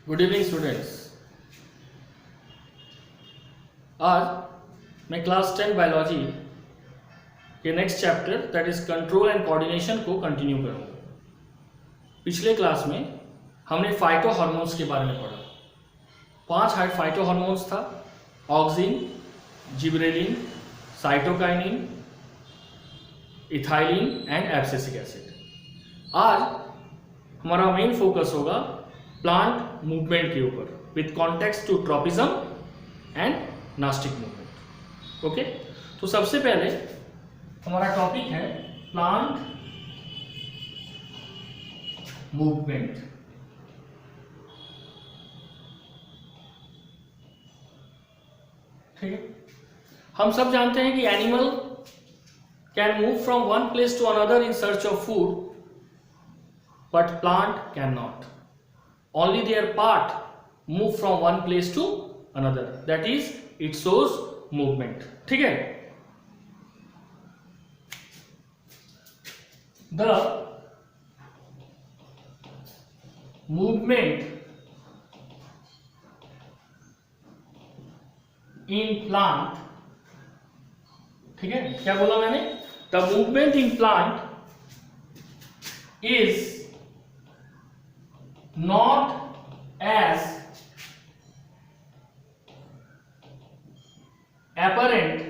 Good evening students. आज मैं class 10 biology के next chapter that is control and coordination को कंटिन्यू करूँगा। पिछले क्लास में हमने फाइटो हार्मोन्स के बारे में पढ़ा। 5 फाइटो हार्मोन्स था: auxin, gibberellin, cytokinin, ethylene and abscisic acid. आज हमारा मेन फोकस होगा प्लांट मूवमेंट के ऊपर with context to tropism and nastic movement. Okay, तो सबसे पहले हमारा टॉपिक है प्लांट मूवमेंट। ठीक है, हम सब जानते हैं कि animal can move from one place to another in search of food, but plant can not. Only their part move from one place to another. That is, it shows movement. ठीक है? The movement in plant, ठीक है? क्या बोला मैंने? The movement in plant is not as apparent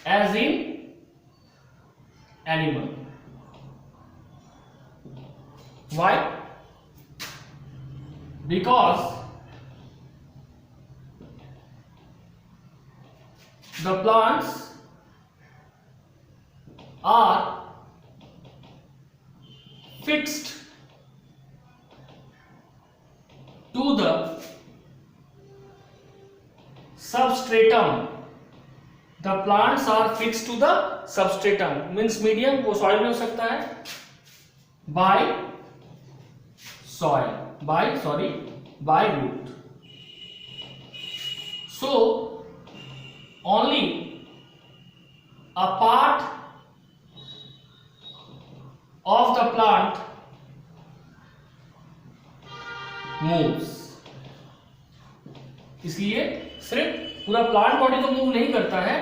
as in animal. Why? Because the plants are fixed to the substratum. The plants are fixed to the substratum means medium, वो soil में हो सकता है, by root. So only a part of the plant moves. इसलिए सिर्फ पूरा plant body तो move नहीं करता है,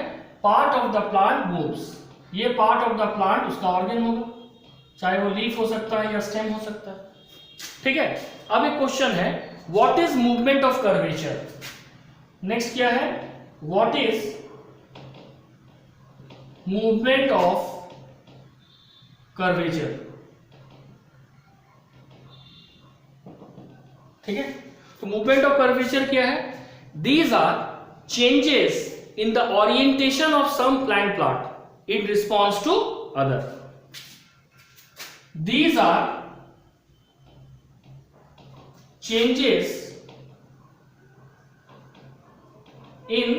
part of the plant moves. ये पार्ट ऑफ द प्लांट उसका ऑर्गन होगा, चाहे वो लीफ हो सकता है या स्टेम हो सकता है। ठीक है, अब एक क्वेश्चन है, what is movement of curvature. Next क्या है, what is movement of curvature. ठीक है, तो मूवमेंट ऑफ कर्वेचर क्या है? These are changes in the orientation of some plant part in response to other. These are changes in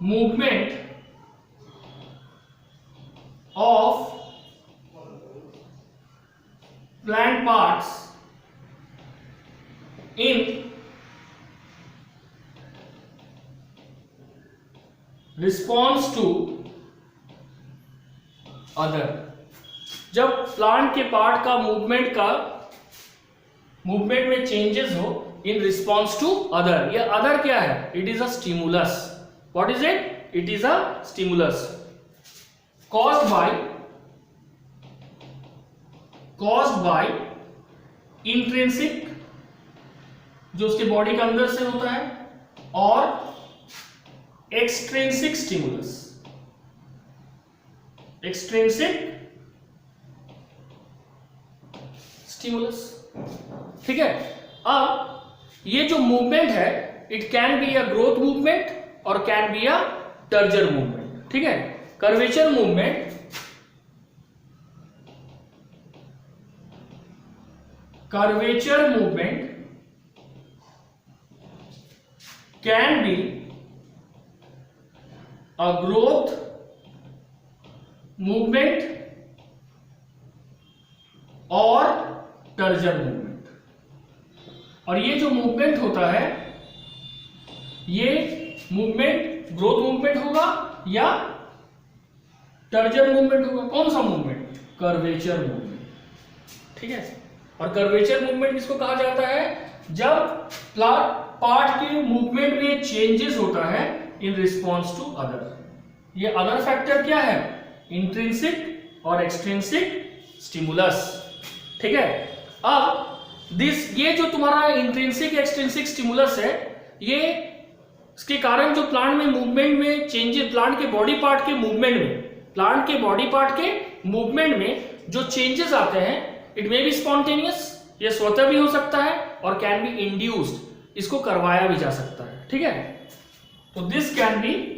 movement of plant parts in response to other। जब plant के part का movement में changes हो in response to other. ये other क्या है? It is a stimulus. What is it? It is a stimulus caused by intrinsic, जो उसके बॉडी के अंदर से होता है, और एक्सट्रिंसिक स्टिमुलस। ठीक है, अब ये जो मूवमेंट है, it can be a growth movement और कैन बी अ टर्जर मूवमेंट। ठीक है, curvature movement can be a growth movement और टर्जर मूवमेंट। और ये जो मूवमेंट होता है, ये मूवमेंट ग्रोथ मूवमेंट होगा या टर्जन मूवमेंट होगा। कौन सा मूवमेंट? कर्वेचर मूवमेंट, ठीक है। और कर्वेचर मूवमेंट किसको कहा जाता है? जब पार्ट के मूवमेंट में चेंजेस होता है इन रिस्पॉन्स टू अदर। ये अदर फैक्टर क्या है? इंट्रिंसिक और एक्सट्रिंसिक स्टिमुलस, ठीक है। अब ये जो तुम्हारा इंट्रिंसिक एक्सट्रिंसिक स्टिमुलस है, ये इसके कारण जो प्लांट में मूवमेंट में चेंजेस, प्लांट के बॉडी पार्ट के मूवमेंट में जो चेंजेस आते हैं, इट मे बी स्पॉन्टेनियस, ये स्वतः भी हो सकता है, और कैन बी इंड्यूस्ड, इसको करवाया भी जा सकता है, ठीक है। तो this can be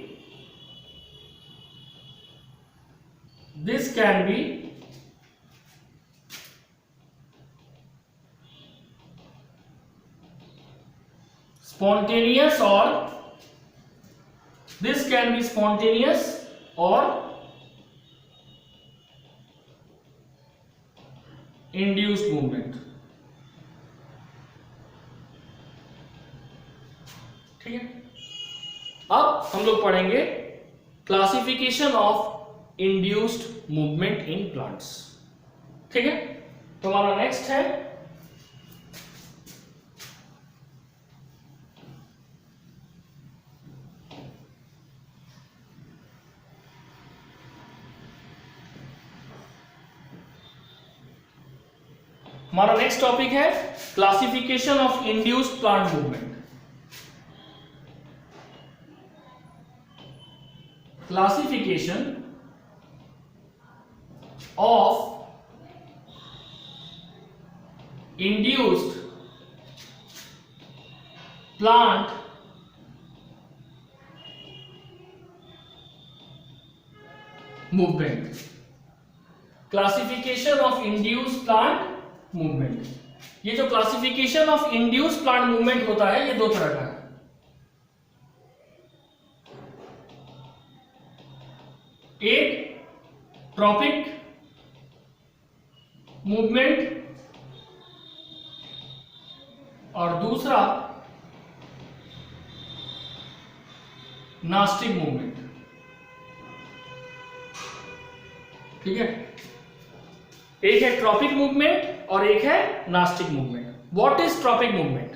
spontaneous, or this can be spontaneous or induced movement, ठीक है। अब हम लोग पढ़ेंगे classification of induced movement in plants, ठीक है। तो हमारा नेक्स्ट है हमारा नेक्स्ट टॉपिक है classification of induced plant movement. Classification of induced plant movement. Classification of induced plant movement, ये जो classification of induced plant movement होता है, ये दो तरह का है। एक ट्रॉपिक मूवमेंट और दूसरा नास्टिक मूवमेंट, ठीक है। एक है ट्रॉपिक मूवमेंट और एक है nastic movement. What is tropic movement?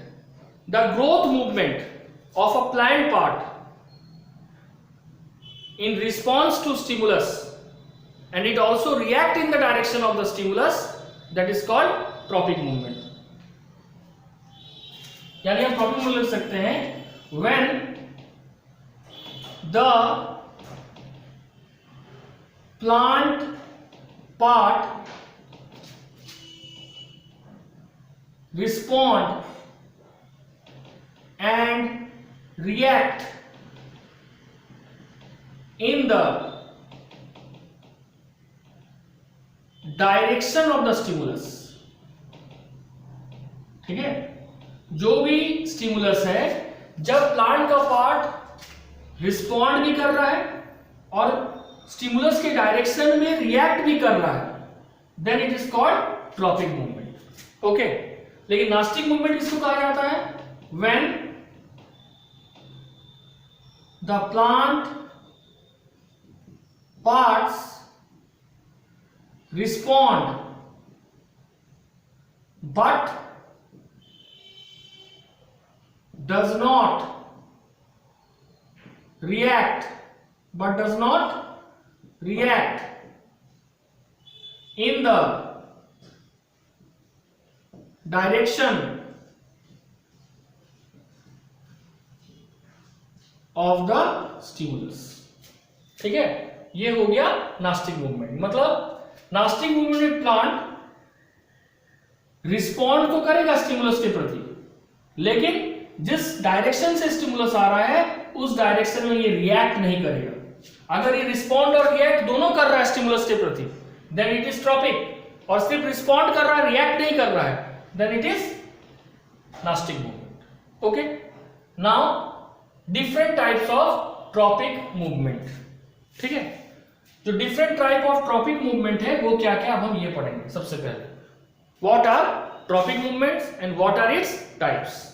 The growth movement of a plant part in response to stimulus, and it also react in the direction of the stimulus, that is called trophic movement. यानी हम trophic movement लिख सकते हैं when the plant part respond and react in the direction of the stimulus, ठीक है। जो भी stimulus है, जब प्लांट का पार्ट रिस्पॉन्ड भी कर रहा है और स्टिमुलस के डायरेक्शन में रिएक्ट भी कर रहा है, then it is called tropic movement, okay. लेकिन नास्टिक मूवमेंट किसको कहा जाता है? When the plant parts respond but does not react in the direction of the stimulus, ठीक है। ये हो गया नास्टिक मूवमेंट। मतलब नास्टिक मूवमेंट में प्लांट रिस्पॉन्ड तो करेगा स्टिमुलस के प्रति, लेकिन जिस डायरेक्शन से स्टिमुलस आ रहा है उस डायरेक्शन में ये रिएक्ट नहीं करेगा। अगर ये रिस्पॉन्ड और रिएक्ट दोनों कर रहा है स्टिमुलस के प्रति, देन इट इज ट्रॉपिक। और सिर्फ रिस्पॉन्ड कर रहा है, रिएक्ट नहीं कर रहा है, then it is nastic movement, okay. Now different types of tropic movement, ठीक है। जो different type of tropic movement है वो क्या क्या, अब हम ये पढ़ेंगे। सबसे पहले what are tropic movements and what are its types.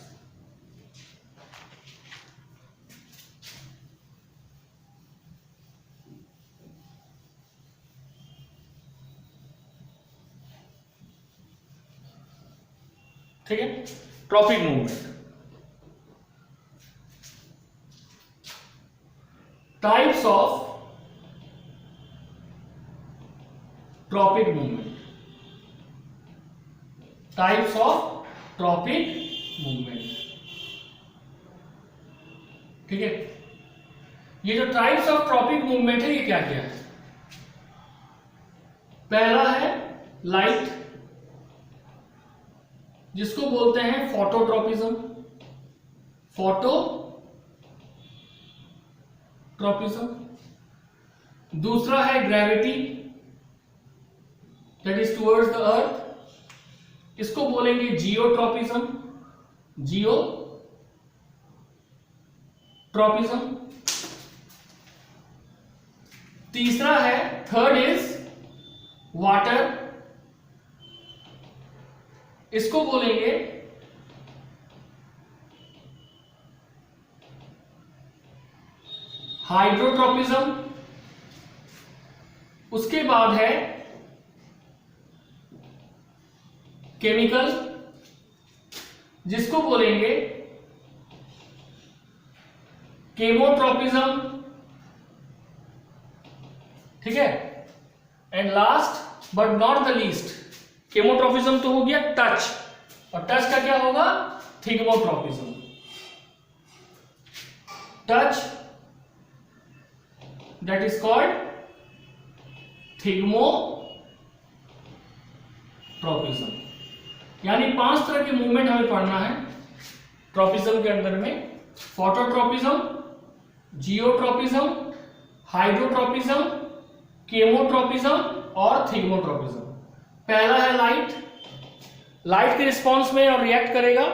ठीक है, tropic movement. Types of tropic movement, types of tropic movement. ठीक है, ये जो टाइप्स ऑफ ट्रॉपिक मूवमेंट है ये क्या क्या है? पहला है लाइट, जिसको बोलते हैं फोटोट्रॉपिज्म, फोटोट्रॉपिज्म। दूसरा है gravity, that is towards the earth, इसको बोलेंगे जियोट्रॉपिज्म, जियोट्रॉपिज्म। तीसरा है, थर्ड इज वाटर, इसको बोलेंगे हाइड्रोट्रॉपिज्म। उसके बाद है केमिकल, जिसको बोलेंगे केमोट्रॉपिज्म। ठीक है, and last but not the least, chemotropism तो हो गया टच, और टच का क्या होगा? Thigmotropism. Touch, that is called thigmotropism. यानी 5 तरह के मूवमेंट हमें पढ़ना है ट्रॉपिज्म के अंदर में: फोटोट्रॉपिज्म, जियोट्रॉपिज्म, हाइड्रोट्रॉपिज्म, केमोट्रॉपिज्म और थिग्मोट्रॉपिज्म। पहला है लाइट, लाइट के रिस्पॉन्स में और रिएक्ट करेगा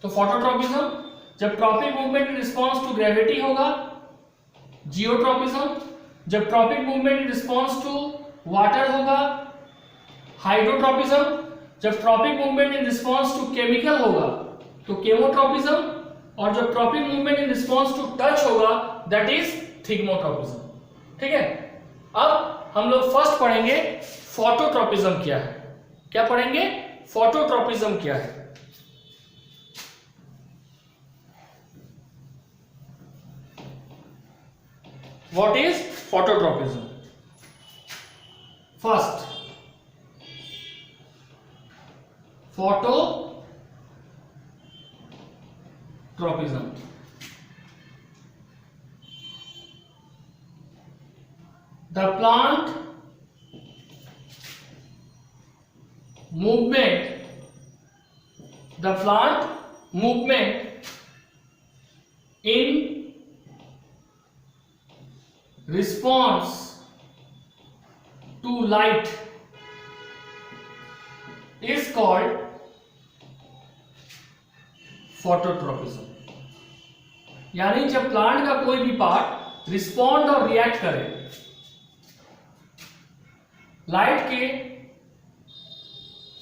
तो फोटोट्रॉपिज्म। जब tropic movement in response to gravity होगा, जियोट्रॉपिज्म। जब tropic movement in response to water होगा, हाइड्रोट्रॉपिज्म। जब tropic movement in response to chemical होगा तो केमोट्रॉपिज्म, और जब tropic movement in response to touch होगा दैट इज थिग्मोट्रॉपिज्म। ठीक है, अब हम लोग फर्स्ट पढ़ेंगे फोटोट्रॉपिज्म क्या है। क्या पढ़ेंगे? फोटोट्रॉपिज्म क्या है। What is phototropism? First, phototropism. The plant movement in response to light is called phototropism। यानी जब प्लांट का कोई भी पार्ट रिस्पॉन्ड और रिएक्ट करे लाइट के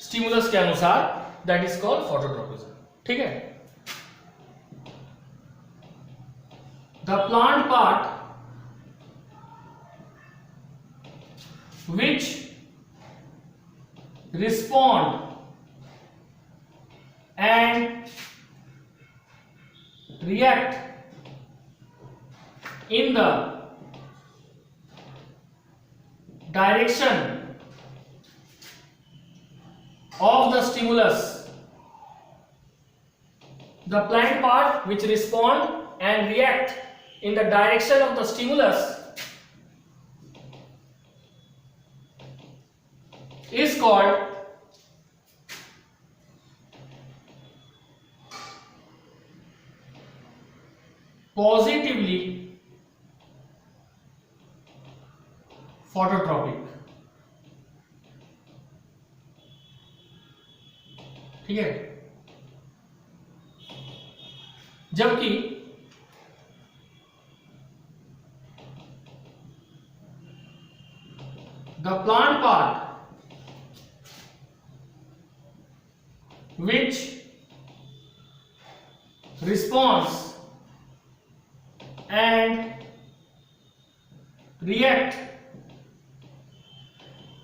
स्टिमुलस के अनुसार, दैट इज कॉल्ड फोटोट्रोपिज्म। ठीक है, the plant part which respond and react in the direction of the stimulus. The plant part which respond and react in the direction of the stimulus is called positively phototropic। ठीक है, जबकि the plant part which responds and react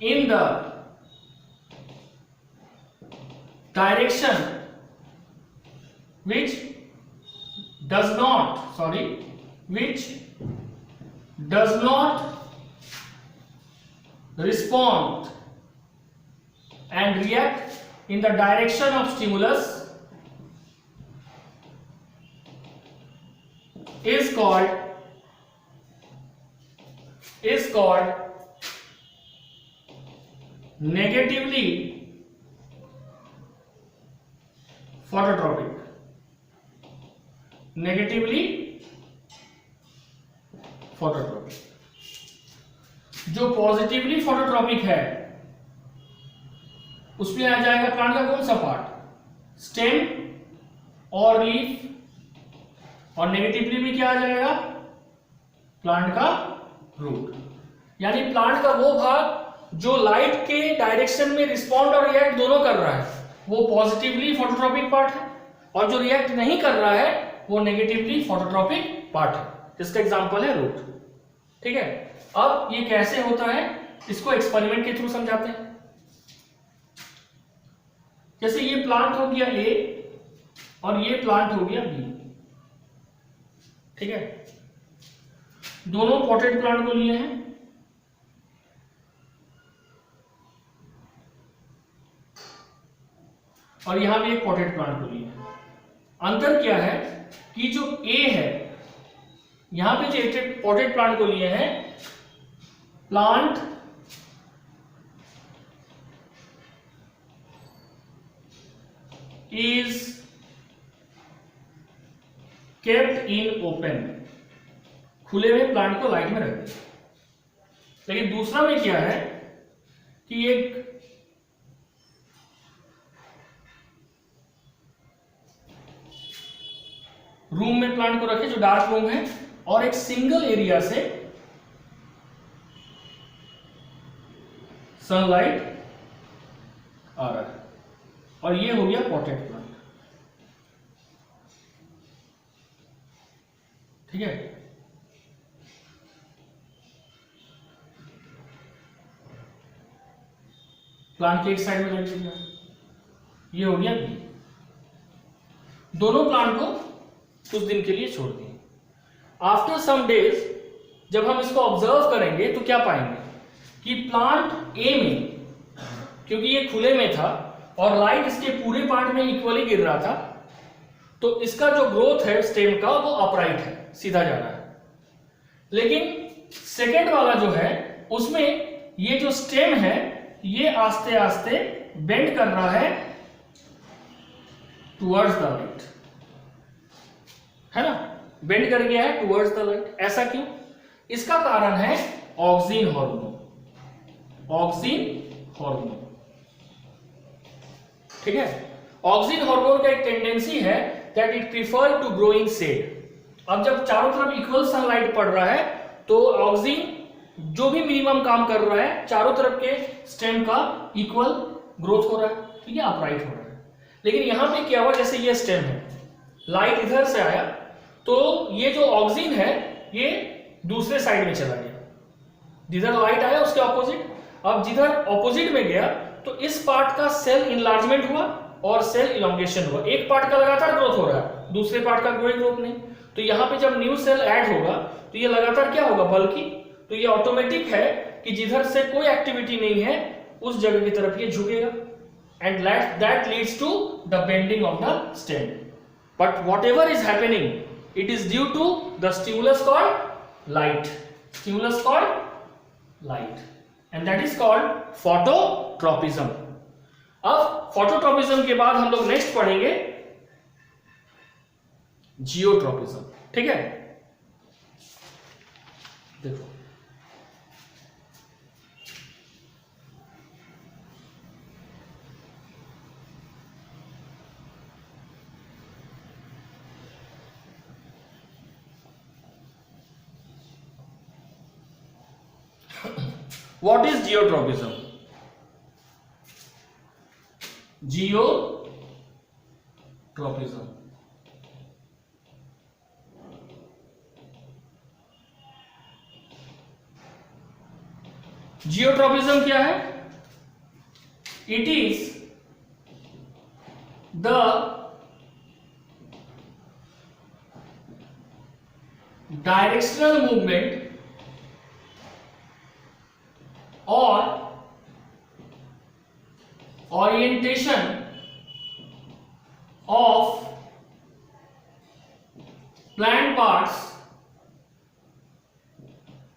in the direction which does not respond and react in the direction of stimulus is called negatively phototropic. जो positively phototropic है उसमें आ जाएगा plant का कौन सा पार्ट, स्टेम और लीफ, और negatively में क्या आ जाएगा, प्लांट का रूट। यानी प्लांट का वो भाग जो लाइट के डायरेक्शन में रिस्पॉन्ड और रिएक्ट दोनों कर रहा है वो पॉजिटिवली फोटोट्रॉपिक पार्ट है, और जो रिएक्ट नहीं कर रहा है वो नेगेटिवली फोटोट्रॉपिक पार्ट है, जिसका एग्जांपल है रूट। ठीक है, अब ये कैसे होता है इसको एक्सपेरिमेंट के थ्रू समझाते हैं। जैसे ये प्लांट हो गया ए और ये प्लांट हो गया बी। ठीक है, दोनों पॉटेड प्लांट को लिए हैं, और यहां भी एक पॉटेड प्लांट को लिए हैं। अंतर क्या है कि जो ए है यहां पे जो पॉटेड प्लांट को लिए हैं, plant is kept in open, खुले में प्लांट को लाइट में रख दिया। लेकिन दूसरा में क्या है कि एक रूम में प्लांट को रखे जो डार्क रूम है, और एक सिंगल एरिया से सनलाइट आ रहा है, और ये हो गया पॉटेड प्लांट। ठीक है, प्लांट के एक साइड में रख दिया, ये हो गया बी। दोनों प्लांट को कुछ दिन के लिए छोड़ दिए। आफ्टर सम डेज जब हम इसको ऑब्जर्व करेंगे तो क्या पाएंगे कि प्लांट ए में, क्योंकि ये खुले में था और लाइट इसके पूरे पार्ट में इक्वली गिर रहा था, तो इसका जो ग्रोथ है स्टेम का वो अपराइट है, सीधा जा रहा है। लेकिन सेकेंड वाला जो है उसमें ये जो स्टेम है ये आस्ते आस्ते बेंड कर रहा है टुवर्ड्स द लाइट, है ना, बेंड कर गया है टुवर्ड्स द लाइट। ऐसा क्यों? इसका कारण है ऑक्सिन हार्मोन। ठीक है, ऑक्सिन हार्मोन का एक टेंडेंसी है that it prefer to grow in shade. अब जब चारों तरफ इक्वल सनलाइट पड़ रहा है तो ऑक्सिन जो भी मिनिमम काम कर रहा है, चारों तरफ के स्टेम का इक्वल ग्रोथ हो रहा है, ठीक है, अपराइट हो रहा है। लेकिन यहां पे क्या हुआ, जैसे ये स्टेम है, लाइट इधर से आया तो ये जो ऑक्सिन है ये दूसरे साइड में चला गया, जिधर लाइट आया उसके ऑपोजिट। अब जिधर ऑपोजिट में गया तो इस पार्ट का सेल इनलार्जमेंट हुआ और सेल इलोंगेशन हुआ। एक पार्ट का लगातार ग्रोथ हो रहा है, दूसरे पार्ट का कोई ग्रोथ नहीं। तो यहां पे जब न्यू सेल ऐड होगा तो ये लगातार क्या होगा, बल्कि। तो ये ऑटोमेटिक है कि जिधर से कोई एक्टिविटी नहीं है उस जगह की तरफ ये झुकेगा, and that leads to the bending of the stem. But whatever is happening, it is due to the stimulus called light, and that is called phototropism. अब फोटोट्रोपिज्म के बाद हम लोग नेक्स्ट पढ़ेंगे जियोट्रोपिज्म। ठीक है, देखो what is geotropism? जियोट्रोपिज्म क्या है? It is the directional movement or orientation of plant parts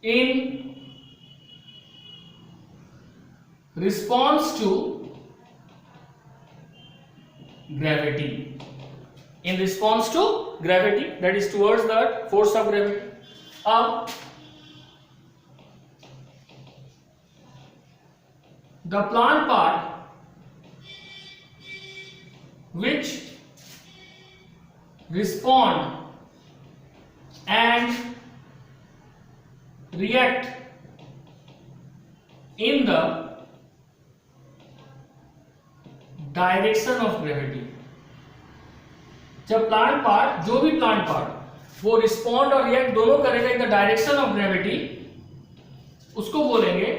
in response to gravity. In response to gravity, that is towards the force of gravity. The plant part which respond and react in the direction of gravity. जब plant part, जो भी plant part वो respond और react दोनों करेगा इन the direction of gravity, उसको बोलेंगे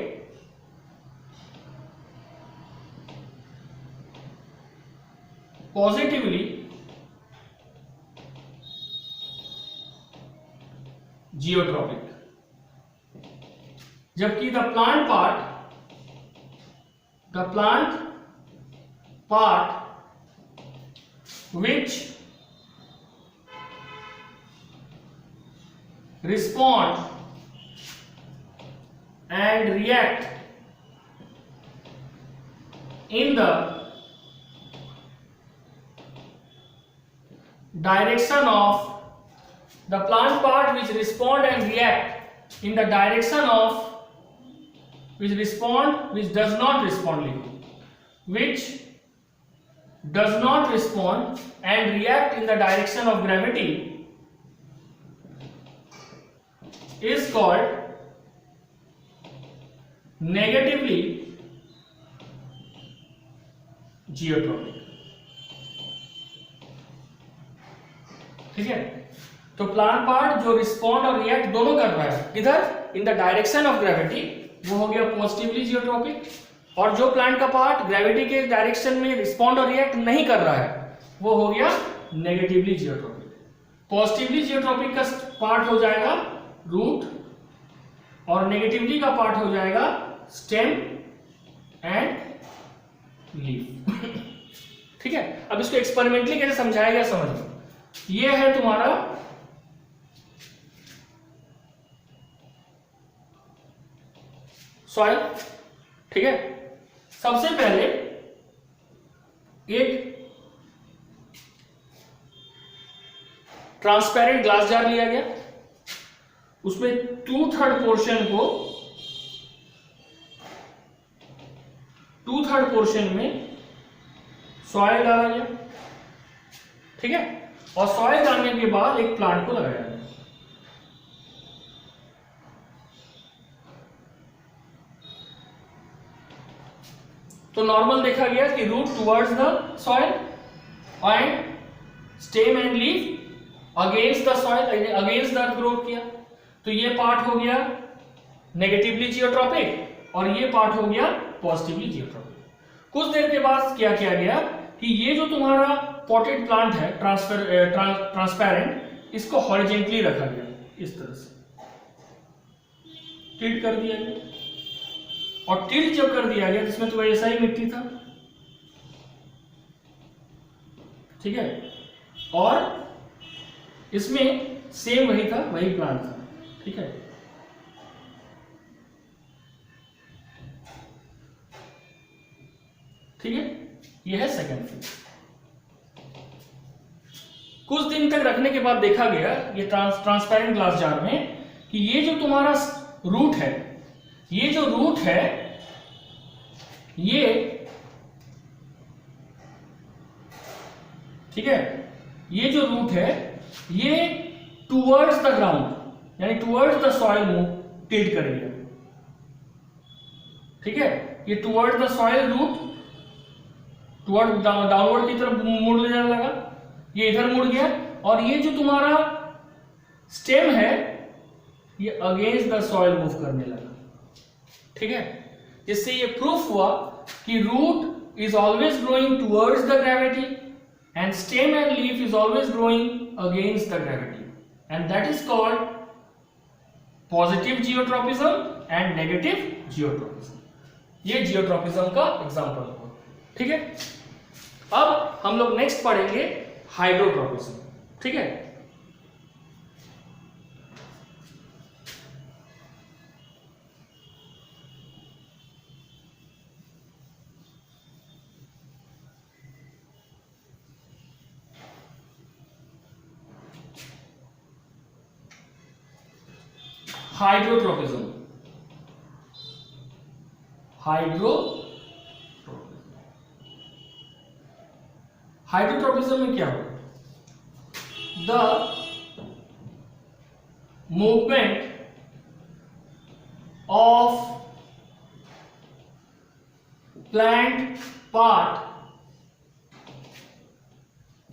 positively geotropic. जबकि the plant part which respond and react in the direction of the plant part which respond and react in the direction of which does not respond, which does not respond and react in the direction of gravity is called negatively geotropic. ठीक है. तो plant part जो respond और react दोनों कर रहा है इधर इन द डायरेक्शन ऑफ ग्रेविटी, वो हो गया पॉजिटिवली जियोट्रॉपिक. और जो प्लांट का पार्ट ग्रेविटी के डायरेक्शन में रिस्पॉन्ड और रिएक्ट नहीं कर रहा है, वो हो गया नेगेटिवली जियोट्रॉपिक. पॉजिटिवली जियोट्रॉपिक का पार्ट हो जाएगा रूट और नेगेटिवली का पार्ट हो जाएगा स्टेम एंड लीफ. ठीक है. अब इसको एक्सपेरिमेंटली कैसे समझाया गया समझो. ये है तुम्हारा सॉइल. ठीक है. सबसे पहले एक ट्रांसपेरेंट ग्लास जार लिया गया, उसमें 2/3 पोर्शन में सॉइल डाला गया. ठीक है. और सॉइल डालने के बाद एक प्लांट को लगाया गया. तो नॉर्मल देखा गया कि root towards the soil and stem and leaf against the soil, against the earth grow किया. तो ये पार्ट हो गया नेगेटिवली जियोट्रॉपिक और ये पार्ट हो गया पॉजिटिवली जियोट्रॉपिक. कुछ देर के बाद क्या किया गया कि ये जो तुम्हारा पॉटेड प्लांट है ट्रांसपेरेंट, इसको हॉरिजॉन्टली रखा गया, इस तरह से टिल्ट कर दिया गया. और टिल्ट जब कर दिया गया इसमें तो ऐसा ही मिट्टी था. ठीक है. और इसमें सेम वही था, वही प्लांट था. ठीक है. ठीक है. यह है सेकंड फेज. कुछ दिन तक रखने के बाद देखा गया ये ट्रांसपेरेंट ग्लास जार में कि ये जो तुम्हारा रूट है, ये जो रूट है ये, ठीक है, ये जो रूट है ये टुवर्ड्स द ग्राउंड यानी towards the soil move tilt करेगा. ठीक है. ये towards the soil root toward downward की तरफ मुड़ ले जाने लगा, ये इधर मुड़ गया. और ये जो तुम्हारा स्टेम है ये अगेंस्ट द सॉइल मूव करने लगा. ठीक है. इससे ये प्रूफ हुआ कि root is always growing towards the gravity and stem and leaf is always growing against the gravity, and that is called positive geotropism and negative geotropism. ये geotropism का एग्जांपल हुआ। ठीक है, अब हम लोग नेक्स्ट पढ़ेंगे हाइड्रोट्रॉपिज्म। ठीक है, हाइड्रोट्रॉपिज्म। हाइड्रोट्रॉपिज्म में क्या होगा? The movement of plant part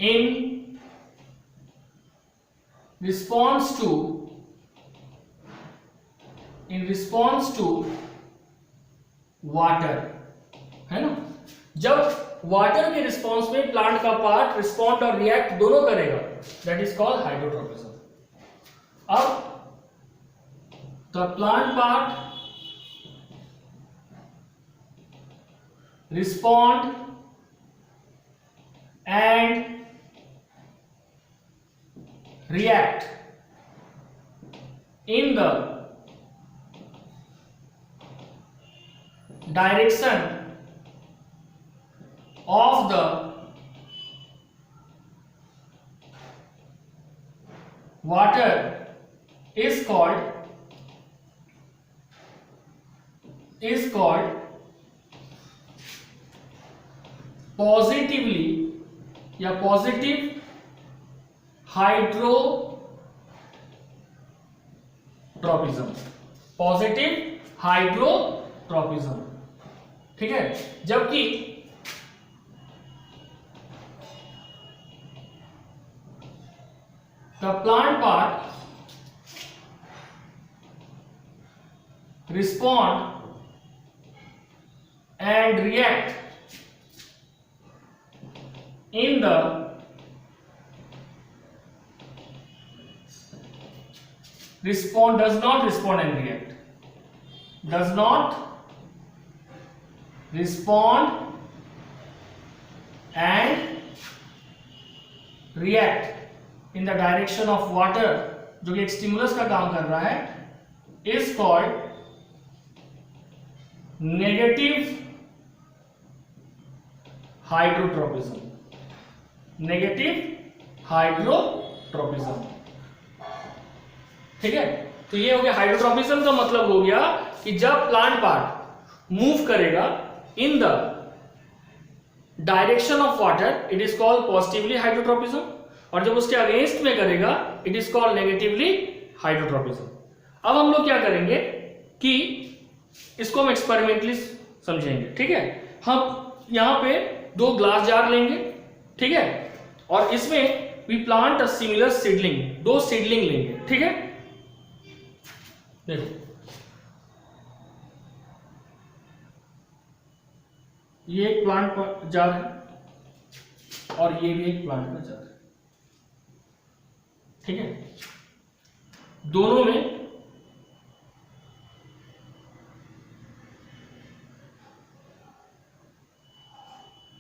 in response to water, है ना। जब वाटर के रिस्पॉन्स में प्लांट का पार्ट रिस्पॉन्ड और रिएक्ट दोनों करेगा, दैट इज कॉल्ड हाइड्रोट्रॉपिज्म। अब the plant part respond and react in the direction of the water is called positively या पॉजिटिव हाइड्रोट्रॉपिज्म। पॉजिटिव हाइड्रोट्रॉपिज्म, ठीक है। जबकि the plant part respond and react in the does not respond and react, does not respond and react in the direction of water, जो कि एक stimulus का काम कर रहा है, is called negative hydrotropism. Negative hydrotropism, ठीक है। तो ये हो गया हाइड्रोट्रॉपिज्म का मतलब हो गया कि जब प्लांट पार्ट मूव करेगा इन the direction of water, it is called positively hydrotropism, और जब उसके अगेंस्ट में करेगा it is called negatively hydrotropism. अब हम लोग क्या करेंगे कि इसको हम एक्सपेरिमेंटली समझेंगे, ठीक है। हम यहां पे 2 ग्लास जार लेंगे, ठीक है, और इसमें we plant a similar seedling, 2 seedling लेंगे, ठीक है। देखो ये एक प्लांट जार है और ये भी एक प्लांट का जार है, ठीक है। दोनों में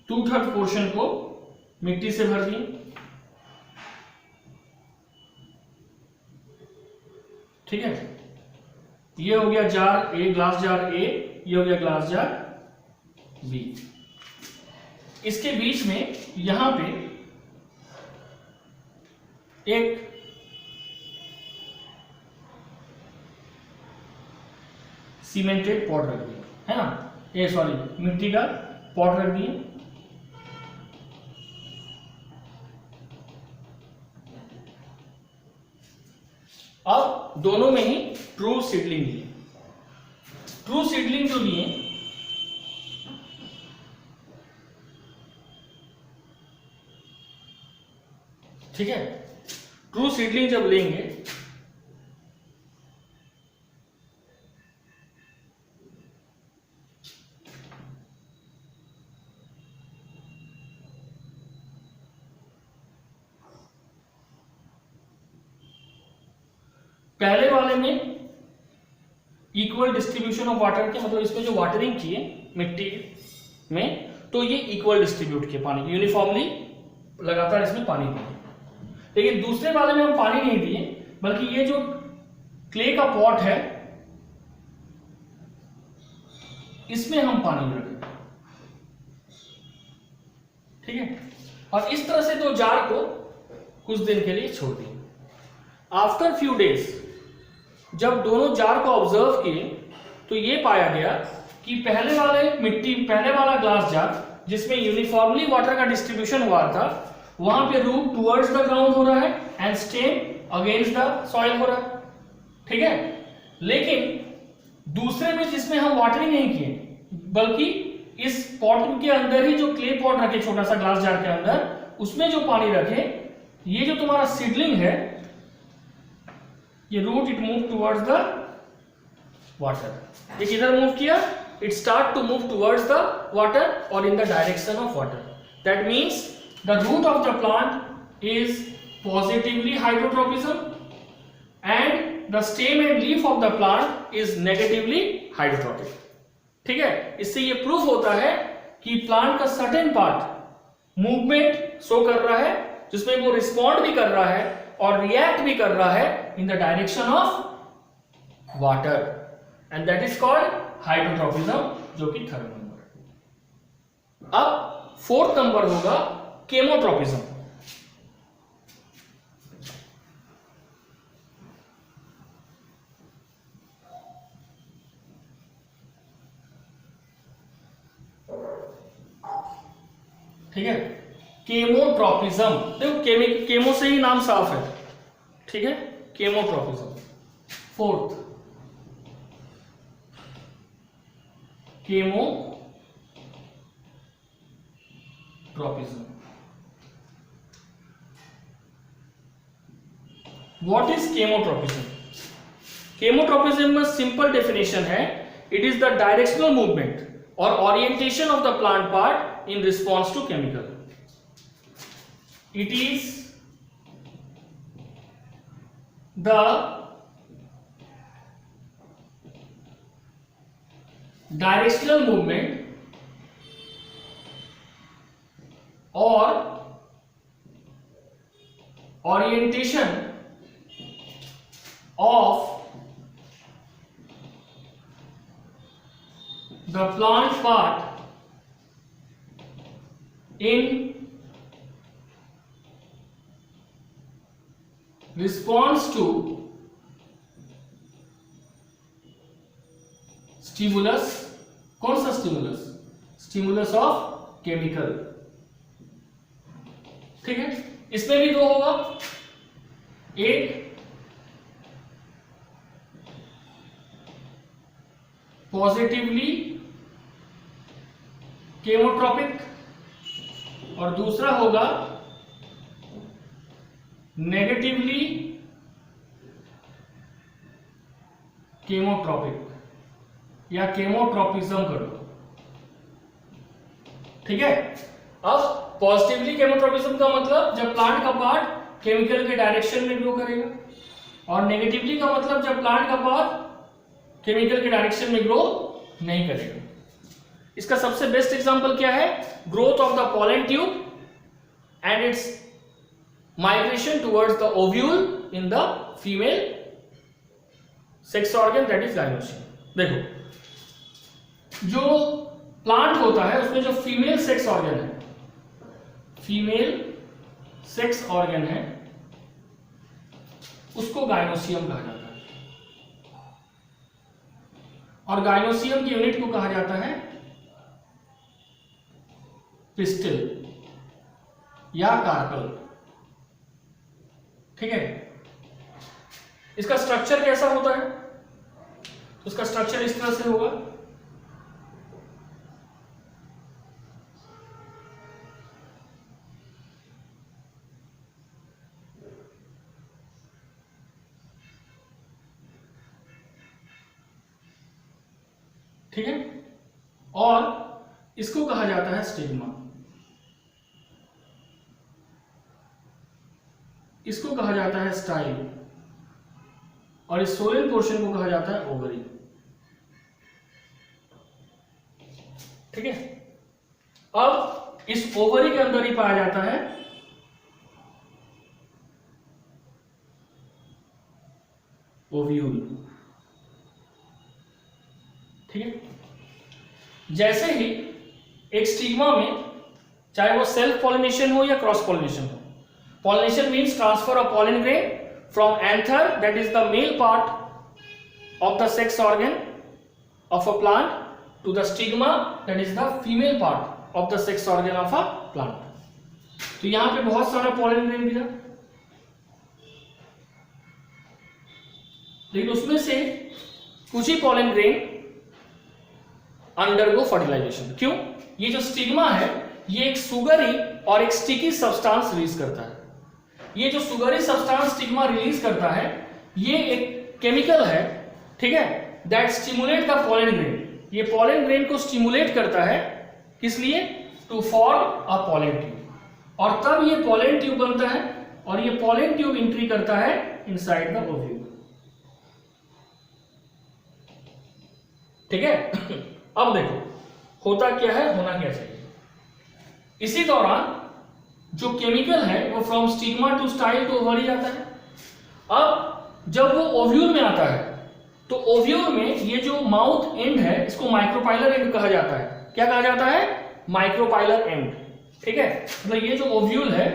टू थर्ड पोर्शन को मिट्टी से भर दिए, ठीक है। ये हो गया जार ए, ग्लास जार ए, ये हो गया ग्लास जार बी। इसके बीच में यहां पे एक सीमेंटेड पॉट रख दिया, है ना, ये सॉरी मिट्टी का पॉट रख दिए। अब दोनों में ही ट्रू सीडलिंग लिए। ट्रू सीडलिंग जो लिए, ठीक है, ट्रू सीडलिंग जब लेंगे पहले वाले में इक्वल डिस्ट्रीब्यूशन ऑफ वाटर के, मतलब इसमें जो वाटरिंग किए मिट्टी में, तो ये इक्वल डिस्ट्रीब्यूट किए पानी, यूनिफॉर्मली लगातार इसमें पानी दिए। लेकिन दूसरे वाले में हम पानी नहीं दिए, बल्कि ये जो क्ले का पॉट है इसमें हम पानी रखें, ठीक है। और इस तरह से दो जार को कुछ दिन के लिए छोड़ दिए। आफ्टर फ्यू डेज जब दोनों जार को ऑब्जर्व किए तो ये पाया गया कि पहले वाला ग्लास जार जिसमें यूनिफॉर्मली वाटर का डिस्ट्रीब्यूशन हुआ था, वहां पे रूट टुवर्ड्स द ग्राउंड हो रहा है and stem against the soil हो रहा है, ठीक है। लेकिन दूसरे में जिसमें हम वाटरिंग नहीं किए, बल्कि इस पॉट के अंदर ही जो क्ले पॉट रखे छोटा सा ग्लास जार के अंदर, उसमें जो पानी रखे, ये जो तुम्हारा सीडलिंग है, ये root it move towards the water. ये किधर मूव किया? It start to move towards the water और in the direction of water. That means the root of the plant is positively hydrotropism and the stem and leaf of the plant is negatively hydrotropic, ठीक है। इससे ये proof होता है कि plant का certain part movement show कर रहा है, जिसमें वो रिस्पॉन्ड भी कर रहा है और रिएक्ट भी कर रहा है in the direction of water, and that is called hydrotropism, जो कि थर्ड नंबर। अब फोर्थ नंबर होगा केमोट्रोपिज्म। ठीक है, केमोट्रोपिज्म, देखो केमो से ही नाम साफ है, ठीक है। Chemotropism fourth, chemotropism. What is chemotropism? Chemotropism में सिंपल डेफिनेशन है, it is the directional movement or orientation of the plant part in response to chemical. It is the directional movement or orientation of the plant part in response to stimulus। कौन सा stimulus? Stimulus of chemical, ठीक है। इसमें भी दो होगा, एक positively केमोट्रोपिक और दूसरा होगा नेगेटिवली केमोट्रोपिक या केमोट्रोपिज्म करो, ठीक है। अब पॉजिटिवली केमोट्रोपिज्म का मतलब जब प्लांट का पार्ट केमिकल के डायरेक्शन में ग्रो करेगा, और नेगेटिवली का मतलब जब प्लांट का पार्ट केमिकल के डायरेक्शन में ग्रो नहीं करेगा। इसका सबसे बेस्ट एग्जांपल क्या है? Growth of the pollen tube and it's migration towards the ovule in the female sex organ, that is gynoecium. देखो, जो प्लांट होता है उसमें जो फीमेल सेक्स ऑर्गन है, फीमेल सेक्स ऑर्गन है, उसको गाइनोसियम कहा जाता है, और गाइनोसियम की यूनिट को कहा जाता है पिस्टिल या कार्पल, ठीक है। इसका स्ट्रक्चर कैसा होता है? उसका स्ट्रक्चर इस तरह से होगा, ठीक है, और इसको कहा जाता है स्टिग्मा, इसको कहा जाता है स्टाइल, और इस सोलन पोर्शन को कहा जाता है ओवरी। ठीक है। अब इस ओवरी के अंदर ही पाया जाता है ओव्यूल। ठीक है। जैसे ही एक स्टिग्मा में, चाहे वो सेल्फ पॉलिनेशन हो या क्रॉस पॉलिनेशन हो, pollination means transfer of pollen grain from anther, that is the male part of the sex organ of a plant, to the stigma, that is the female part of the sex organ of a plant. तो यहां पे बहुत सारा pollen grain गिरा, लेकिन उसमें से कुछ ही पॉलन ग्रेन अंडरगो फर्टिलाइजेशन। क्यों? ये जो स्टिग्मा है ये एक सुगरी और एक स्टिकी सब्सटेंस रिलीज करता है। ये जो सुगरी सब्सटेंस स्टिग्मा रिलीज करता है ये एक केमिकल है, ठीक है, that stimulate the pollen grain. ये पॉलन ग्रेन को स्टिमुलेट करता है, किस लिए? To form a pollen tube. और तब ये पॉलन ट्यूब बनता है और ये पॉलन ट्यूब एंट्री करता है इनसाइड द ओव्यूल। ठीक है। अब देखो होता क्या है, होना क्या चाहिए। इसी दौरान जो केमिकल है वो from stigma to style to ovary जाता है। अब जब वो ओव्यूल में आता है तो ओव्यूल में ये जो माउथ एंड है इसको माइक्रोपाइलर एंड कहा जाता है। क्या कहा जाता है? Micropylar and. ठीक है, मतलब ये जो ओव्यूल है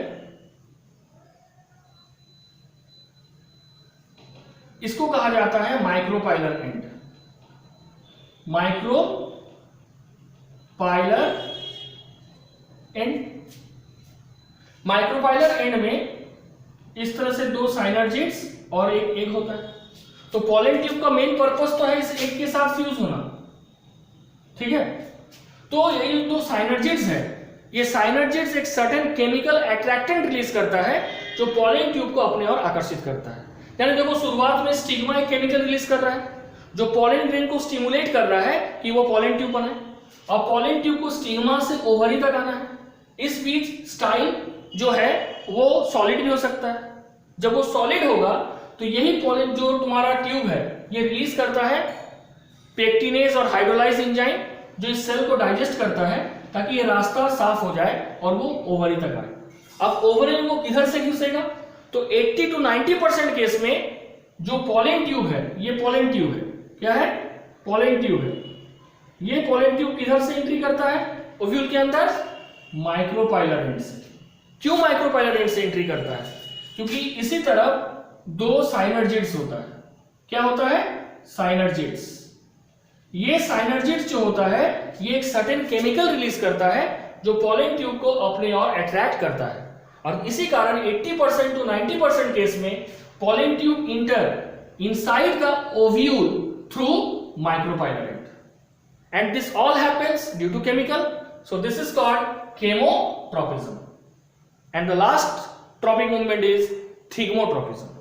इसको कहा जाता है micropylar and. Micropylar and. Micropylar and में इस तरह से दो साइनर्जिड्स और एक एग होता है। तो पॉलन ट्यूब का मेन पर्पस तो है इस एग के साथ फ्यूज होना। ठीक है, तो ये दो साइनर्जिड्स है, ये साइनर्जिड्स एक सर्टेन केमिकल अट्रैक्टेंट रिलीज करता है जो पॉलन ट्यूब को अपने ओर आकर्षित करता है। यानी देखो शुरुआत में स्टिग्मा एक केमिकल रिलीज कर रहा है जो पॉलन ग्रेन को स्टिमुलेट कर रहा है कि वो पॉलन ट्यूब बनाए। अब पॉलन ट्यूब को स्टिग्मा से ओवरी तक आना है। इस बीच स्टाइल जो है वो सॉलिड भी हो सकता है। जब वो सॉलिड होगा तो यही पॉलन जो तुम्हारा ट्यूब है ये रिलीज करता है पेक्टिनेज और हाइड्रोलाइज एंजाइम जो इस सेल को डाइजेस्ट करता है ताकि ये रास्ता साफ हो जाए और वो ओवरी तक आए। अब ओवरी में वो किधर से घुसेगा? तो 80 to 90% केस में जो पॉलन ट्यूब है ये पॉलन ट्यूब है। क्या है? पॉलन ट्यूब है। ये पॉलन ट्यूब किधर से एंट्री करता है ओव्यूल के अंदर? माइक्रोपाइलर एंड से। क्यों माइक्रोपाइलर एंड से एंट्री करता है? क्योंकि इसी तरफ दो साइनर्जिड्स होता है। क्या होता है? साइनर्जिड्स। ये साइनर्जिड्स जो होता है ये एक सर्टेन केमिकल रिलीज करता है जो पॉलन ट्यूब को अपने ओर अट्रैक्ट करता है और इसी कारण 80% to 90% केस में pollen tube inter inside the ovule through micropylar and, and this all happens due to chemical. So this is called chemotropism. And the last tropic movement is thigmotropism.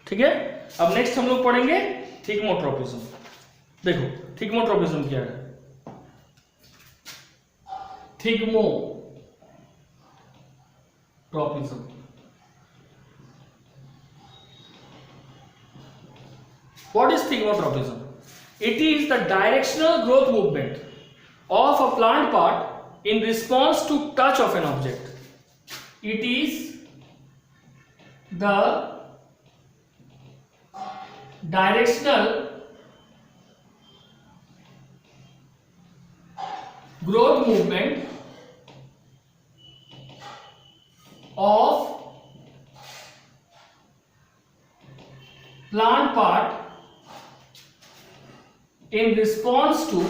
ठीक है, अब next हम लोग पढ़ेंगे thigmotropism. देखो thigmotropism क्या है? Thigmotropism what is thigmotropism? It is the directional growth movement of a plant part in response to touch of an object. It is the directional growth movement of plant part in response to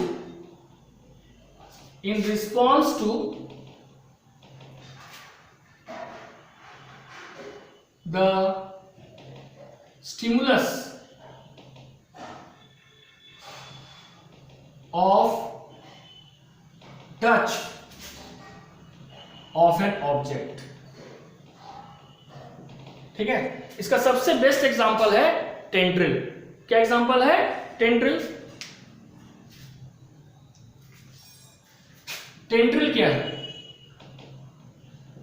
the stimulus of touch of an object। ठीक है, इसका सबसे best example है tendril. क्या example है? Tendril. Tendril क्या है?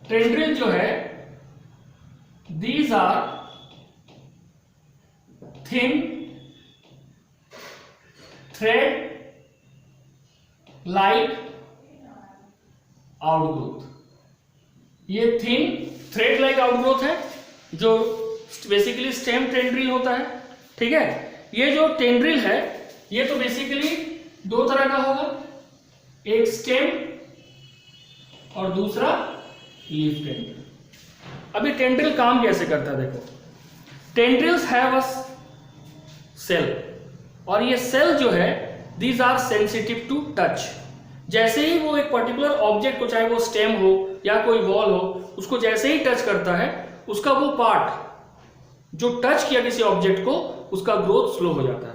Tendril जो है, these are thin thread like outgrowth. ये थिन थ्रेड लाइक आउटग्रोथ है जो बेसिकली स्टेम टेंड्रिल होता है। ठीक है, ये जो टेंड्रिल है ये तो बेसिकली दो तरह का होगा, एक स्टेम और दूसरा लीफ टेंड्रिल। अभी टेंड्रिल काम कैसे करता है देखो। टेंड्रिल्स हैव अ सेल, और ये सेल जो है these are sensitive to touch. जैसे ही वो एक पर्टिकुलर ऑब्जेक्ट को, चाहे वो स्टेम हो या कोई वॉल हो, उसको जैसे ही टच करता है उसका वो पार्ट जो टच किया किसी ऑब्जेक्ट को, उसका ग्रोथ स्लो हो जाता है,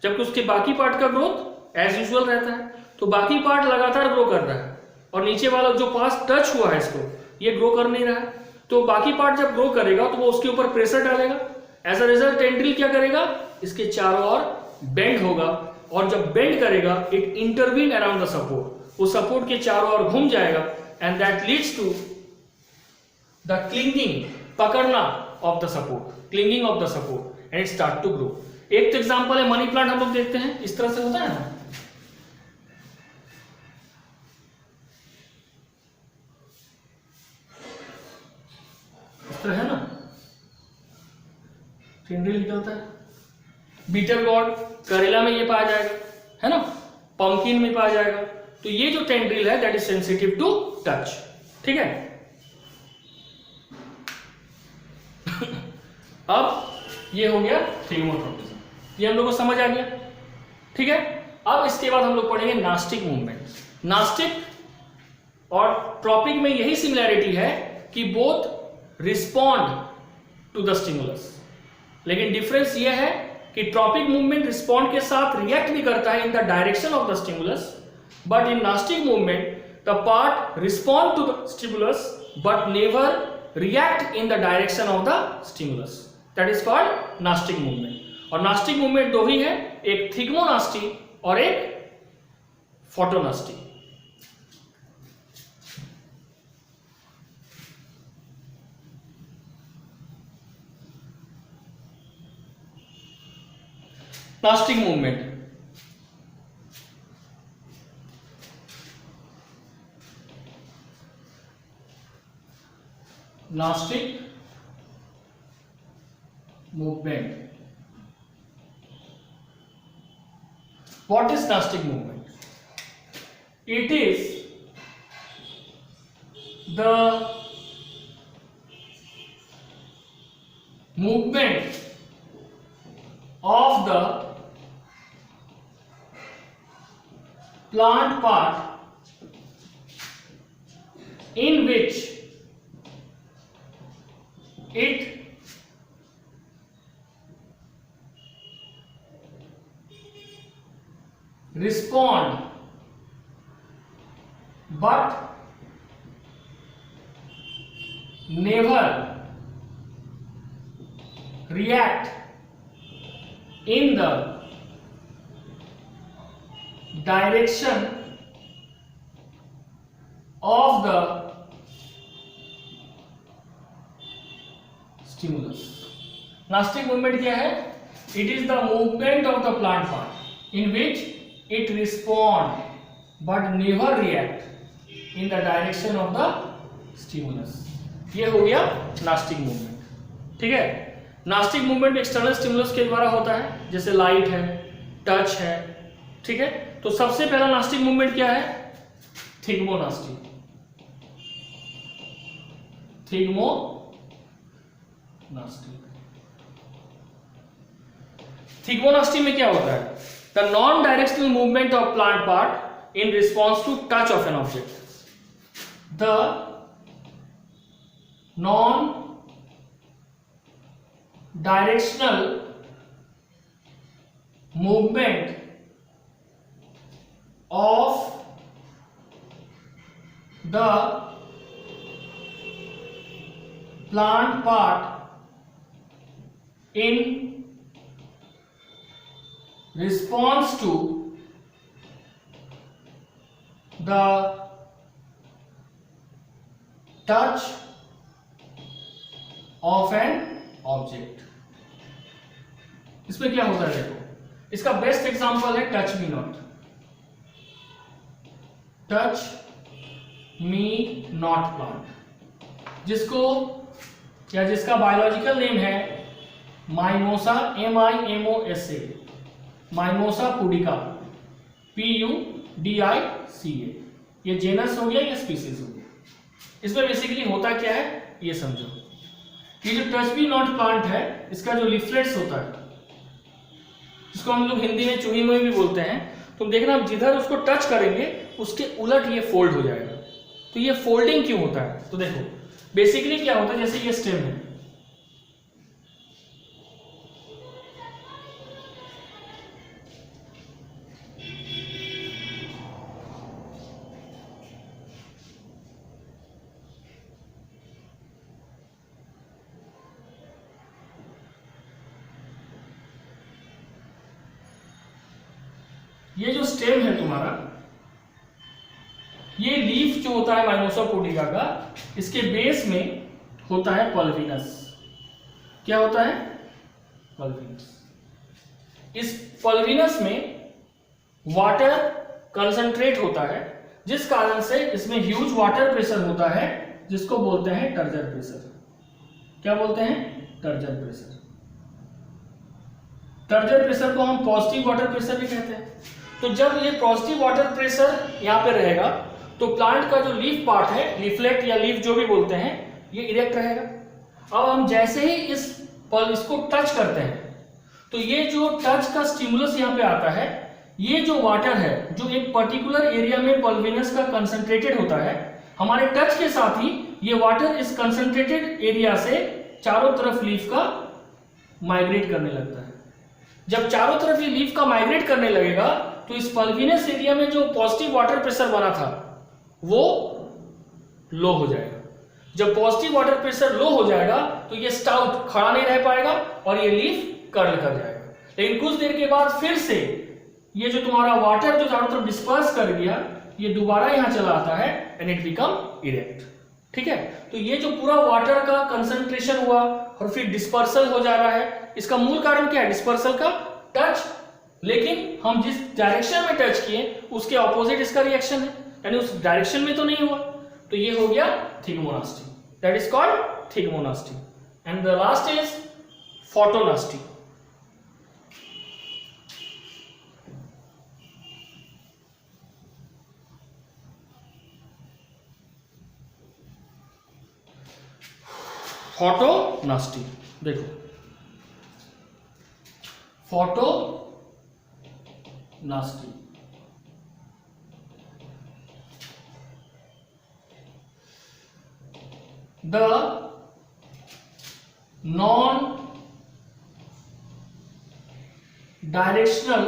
जबकि उसके बाकी पार्ट का ग्रोथ एज यूजुअल रहता है। तो बाकी पार्ट लगातार ग्रो कर रहा है और नीचे वाला जो पास टच हुआ है इसको, ये ग्रो कर नहीं रहा है। तो बाकी पार्ट जब ग्रो करेगा तो वो उसके ऊपर प्रेशर डालेगा। एज अ रिजल्ट टेंड्रिल क्या करेगा, इसके चारों ओर बेंड होगा, और जब बेंड करेगा it intervene around the support, वो सपोर्ट के चारों ओर घूम जाएगा, and that leads to the clinging, पकड़ना of the support, clinging of the support, and it start to grow. एक तो एग्जांपल है मनी प्लांट, हम लोग देखते हैं इस तरह से होता है ना, इस तरह है ना, टेंड्रिल निकलता है। बीटर गॉड करेला में ये पाया जाएगा, है ना, पंपकिन में पाया जाएगा। तो ये जो टेंड्रिल है that is sensitive to touch. ठीक है, अब ये हो गया थिगमोट्रोपिज्म, ये हम लोग को समझ आ गया। ठीक है, अब इसके बाद हम लोग पढ़ेंगे नास्टिक मूवमेंट। नास्टिक और ट्रॉपिक में यही सिमिलैरिटी है कि both respond to the stimulus, लेकिन डिफरेंस ये है कि ट्रॉपिक मूवमेंट रिस्पॉन्ड के साथ रिएक्ट भी करता है in the direction of the stimulus, but in nastic movement the part respond to the stimulus but never react in the direction of the stimulus, that is called nastic movement। और nastic movement दो ही है, एक thigmonasty और एक photonasty. Nastic movement, Gnostic movement. What is Gnostic movement? It is the movement of the plant part in which it respond but never react in the direction of the stimulus। Gnostic movement क्या है? It is the movement of the plant part in which it respond but never react in the direction of the stimulus। ये हो गया Gnostic movement। ठीक है, Gnostic movement external stimulus के द्वारा होता है, जैसे लाइट है, टच है। ठीक है, तो सबसे पहला Gnostic मूवमेंट क्या है? थिग्मोनास्टी। थिग्मोनास्टी में क्या होता है? The non directional movement of plant part in response to touch of an object. The non directional movement of the plant part in response to the touch of an object. इसमें क्या होता है देखो, इसका बेस्ट एग्जांपल है touch me not. Touch me not plant, जिसको या जिसका बायोलॉजिकल नेम है mimosa, MIMOSA, mimosa pudica, PUDICA। ये जेनस हो गया या स्पीसीज हो गया। इसमें बेसिकली होता क्या है ये समझो। ये जो टच मी नॉट प्लांट है, इसका जो लीफलेट्स होता है, जिसको हम लोग हिंदी में चूही मुही भी बोलते हैं, तुम देखना आप जिधर उसको टच करेंगे उसके उलट ये फोल्ड हो जाएगा। तो ये फोल्डिंग क्यों होता है, तो देखो बेसिकली क्या होता है, जैसे ये स्टेम है, ये जो स्टेम है तुम्हारा, ये लीफ जो होता है माइमोसा पुडिका का, इसके बेस में होता है पल्विनस। क्या होता है, पल्विनस। इस पल्विनस में वाटर कंसंट्रेट होता है, जिस कारण से इसमें ह्यूज वाटर प्रेशर होता है, जिसको बोलते हैं टर्जर प्रेशर। क्या बोलते हैं, टर्जर प्रेशर। टर्जर प्रेशर को हम पॉजिटिव वाटर प्रेशर भी कहते हैं। तो जब ये पॉजिटिव वाटर प्रेशर यहाँ पे रहेगा तो प्लांट का जो लीफ पार्ट है, लीफलेट या लीफ जो भी बोलते हैं, ये इरेक्ट रहेगा। अब हम जैसे ही इसको टच करते हैं तो ये जो टच का स्टिमुलस यहाँ पे आता है, ये जो वाटर है जो एक पर्टिकुलर एरिया में पल्विनस का कंसंट्रेटेड होता है, हमारे टच के साथ ही ये वाटर इस कंसंट्रेटेड एरिया से चारों तरफ लीफ का माइग्रेट करने लगता है। जब चारों तरफ ये लीफ का माइग्रेट करने लगेगा तो इस पल्विनस एरिया में जो पॉजिटिव वाटर प्रेशर बना था वो लो हो जाएगा। जब पॉजिटिव वाटर प्रेशर लो हो जाएगा तो ये स्टाउट खड़ा नहीं रह पाएगा और ये लीफ कर्ल कर जाएगा। लेकिन कुछ देर के बाद फिर से ये जो तुम्हारा वाटर जो चारों तरफ डिस्पर्स कर गया, ये दोबारा यहां चला आता है एंड इट बिकम इरेक्ट। ठीक है, तो ये जो पूरा वाटर का कंसंट्रेशन हुआ और फिर डिस्पर्सल हो जा रहा है, इसका मूल कारण क्या है, डिस्पर्सल का टच। लेकिन हम जिस डायरेक्शन में टच किए उसके ऑपोजिट इसका रिएक्शन है, यानी उस डायरेक्शन में तो नहीं हुआ। तो ये हो गया thigmonasty, that is called thigmonasty. And the last is photonasty. Photonasty देखो, photonasty the non-directional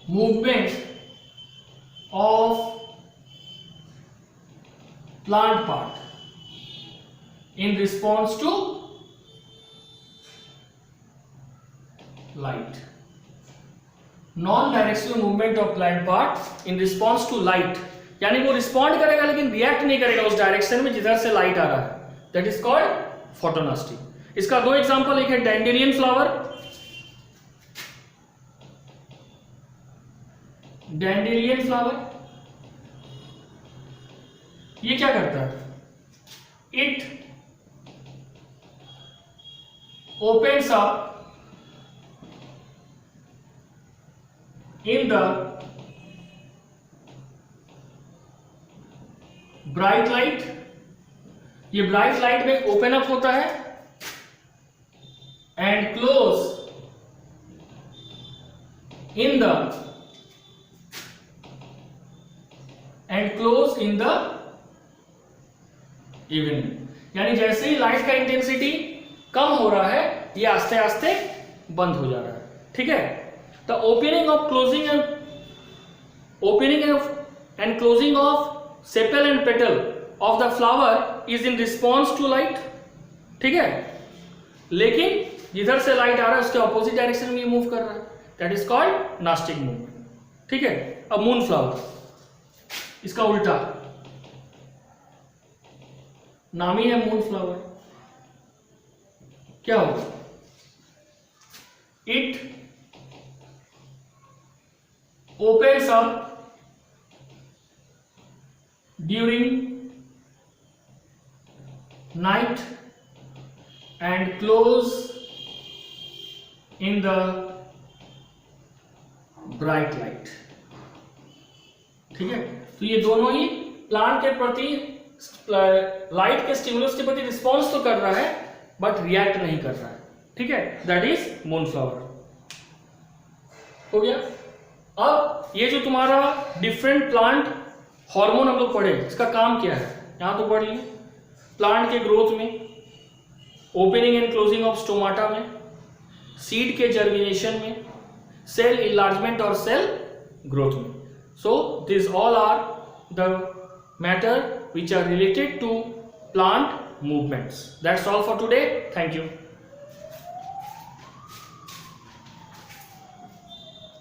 movement of plant part in response to light. Non-directional movement of plant part in response to light, यानी वो respond करेगा लेकिन react नहीं करेगा उस direction में जिधर से लाइट आ रहा है, दैट इज कॉल्ड फोटोनास्टी। इसका दो एग्जांपल, एक है डैंडेलियन फ्लावर। डैंडेलियन फ्लावर ये क्या करता है, it opens up in the bright light. ये ब्राइट लाइट में ओपन अप होता है and close in the evening. यानी जैसे ही लाइट का इंटेंसिटी कम हो रहा है, ये आस्ते आस्ते बंद हो जा रहा है। ठीक है, the opening and closing of sepal and petal of the flower is in response to light. ठीक है, लेकिन जिधर से लाइट आ रहा है उसके ऑपोजिट डायरेक्शन में ये मूव कर रहा है, that is called nastic movement. ठीक है, अब मून फ्लावर, इसका उल्टा नाम ही है मून फ्लावर, क्या होगा? It opens up during night and close in the bright light. ठीक है, तो ये दोनों ही प्लांट के प्रति, लाइट के स्टिमुलस के प्रति रिस्पॉन्स तो कर रहा है बट रिएक्ट नहीं कर रहा है। ठीक है, दैट इज मूनफ्लावर। हो गया। अब ये जो तुम्हारा डिफरेंट प्लांट हार्मोन हम लोग पढ़े, इसका काम क्या है यहां तो पढ़ लिए। प्लांट के ग्रोथ में, opening and closing of stomata में, सीड के जर्मिनेशन में, सेल इनलार्जमेंट और सेल ग्रोथ में। So this all are the matter which are related to plant movements. That's all for today. Thank you.